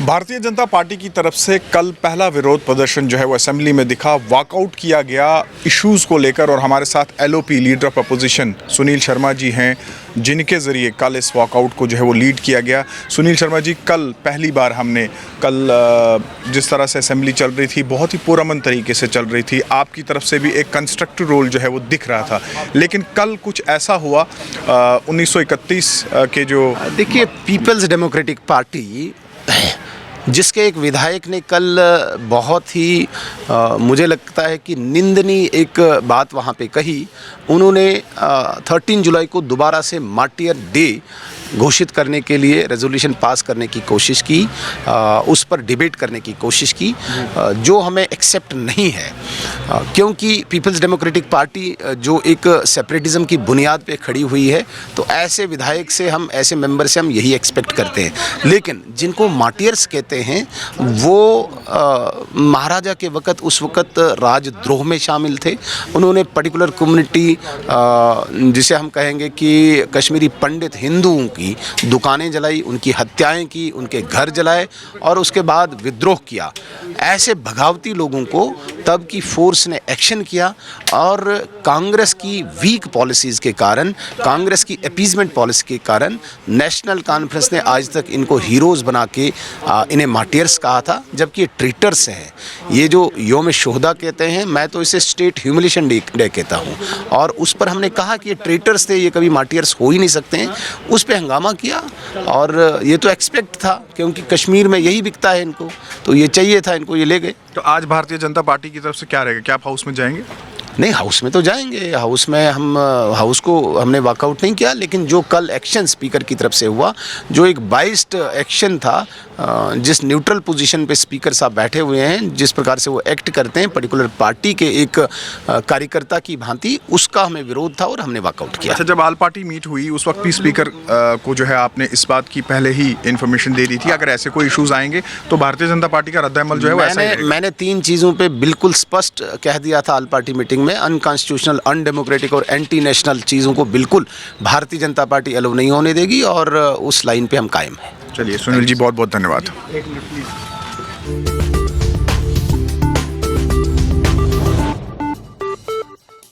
Bharatiya Janata party की तरफ से कल पहला विरोध प्रदर्शन जो है वो असेंबली में दिखा। वॉकआउट किया गया इश्यूज़ को लेकर और हमारे साथ LOP leader of opposition Sunil Sharma ji हैं, जिनके ज़रिए कल इस वॉकआउट को जो है वो लीड किया गया। सुनील शर्मा जी, कल पहली बार हमने जिस तरह से असेंबली चल रही थी बहुत ही पुरअमन तरीके से चल रही थी, आपकी तरफ से भी एक कंस्ट्रक्टिव रोल जो है वो दिख रहा था, लेकिन कल कुछ ऐसा हुआ 1931 के जो देखिए, पीपल्स डेमोक्रेटिक पार्टी जिसके एक विधायक ने कल बहुत ही मुझे लगता है कि निंदनीय एक बात वहाँ पे कही। उन्होंने 13 जुलाई को दोबारा से मार्टियर डे घोषित करने के लिए रेजोल्यूशन पास करने की कोशिश की, उस पर डिबेट करने की कोशिश की, जो हमें एक्सेप्ट नहीं है, क्योंकि पीपल्स डेमोक्रेटिक पार्टी जो एक सेपरेटिज्म की बुनियाद पे खड़ी हुई है, तो ऐसे विधायक से हम, ऐसे मेंबर से हम यही एक्सपेक्ट करते हैं। लेकिन जिनको मार्टियर्स कहते हैं वो महाराजा के वक़्त, उस वक़्त राजद्रोह में शामिल थे। उन्होंने पर्टिकुलर कम्युनिटी, जिसे हम कहेंगे कि कश्मीरी पंडित हिंदुओं की दुकानें जलाई, उनकी हत्याएं की, उनके घर जलाए और उसके बाद विद्रोह किया। ऐसे बगावती लोगों को तब की फोर्स ने एक्शन किया और कांग्रेस की वीक पॉलिसीज़ के कारण, कांग्रेस की अपीजमेंट पॉलिसी के कारण नेशनल कॉन्फ्रेंस ने आज तक इनको हीरोज़ बना के इन्हें मार्टियर्स कहा था, जबकि ये ट्रीटर्स हैं। ये जो योम शोहदा कहते हैं, मैं तो इसे स्टेट ह्यूमिलिएशन डे कहता हूँ, और उस पर हमने कहा कि ये ट्रीटर्स थे, ये कभी मार्टियर्स हो ही नहीं सकते हैं। उस पर हंगामा किया और ये तो एक्सपेक्ट था, क्योंकि कश्मीर में यही बिकता है इनको, तो ये चाहिए था इनको, ये ले गए। तो आज भारतीय जनता पार्टी की तरफ से क्या रहेगा? क्या आप हाउस में जाएंगे? नहीं, हाउस में तो जाएंगे। हाउस में हम, हाउस को हमने वॉकआउट नहीं किया, लेकिन जो कल एक्शन स्पीकर की तरफ से हुआ, जो एक बाइस्ड एक्शन था, जिस न्यूट्रल पोजीशन पे स्पीकर साहब बैठे हुए हैं, जिस प्रकार से वो एक्ट करते हैं पर्टिकुलर पार्टी के एक कार्यकर्ता की भांति, उसका हमें विरोध था और हमने वॉकआउट किया। अच्छा, जब आल पार्टी मीट हुई उस वक्त भी स्पीकर को जो है आपने इस बात की पहले ही इन्फॉर्मेशन दे दी थी, अगर ऐसे कोई इश्यूज आएंगे तो भारतीय जनता पार्टी का रद्द-ए-अमल जो है वो ऐसा ही रहेगा? मैंने 3 चीज़ों पे बिल्कुल स्पष्ट कह दिया था आल पार्टी मीटिंग में। अनकॉन्स्टिट्यूशनल, अनडेमोक्रेटिक और एंटी नेशनल चीज़ों को बिल्कुल भारतीय जनता पार्टी अलाउ नहीं होने देगी और उस लाइन पे हम कायम हैं। चलिए सुनील जी, बहुत बहुत धन्यवाद।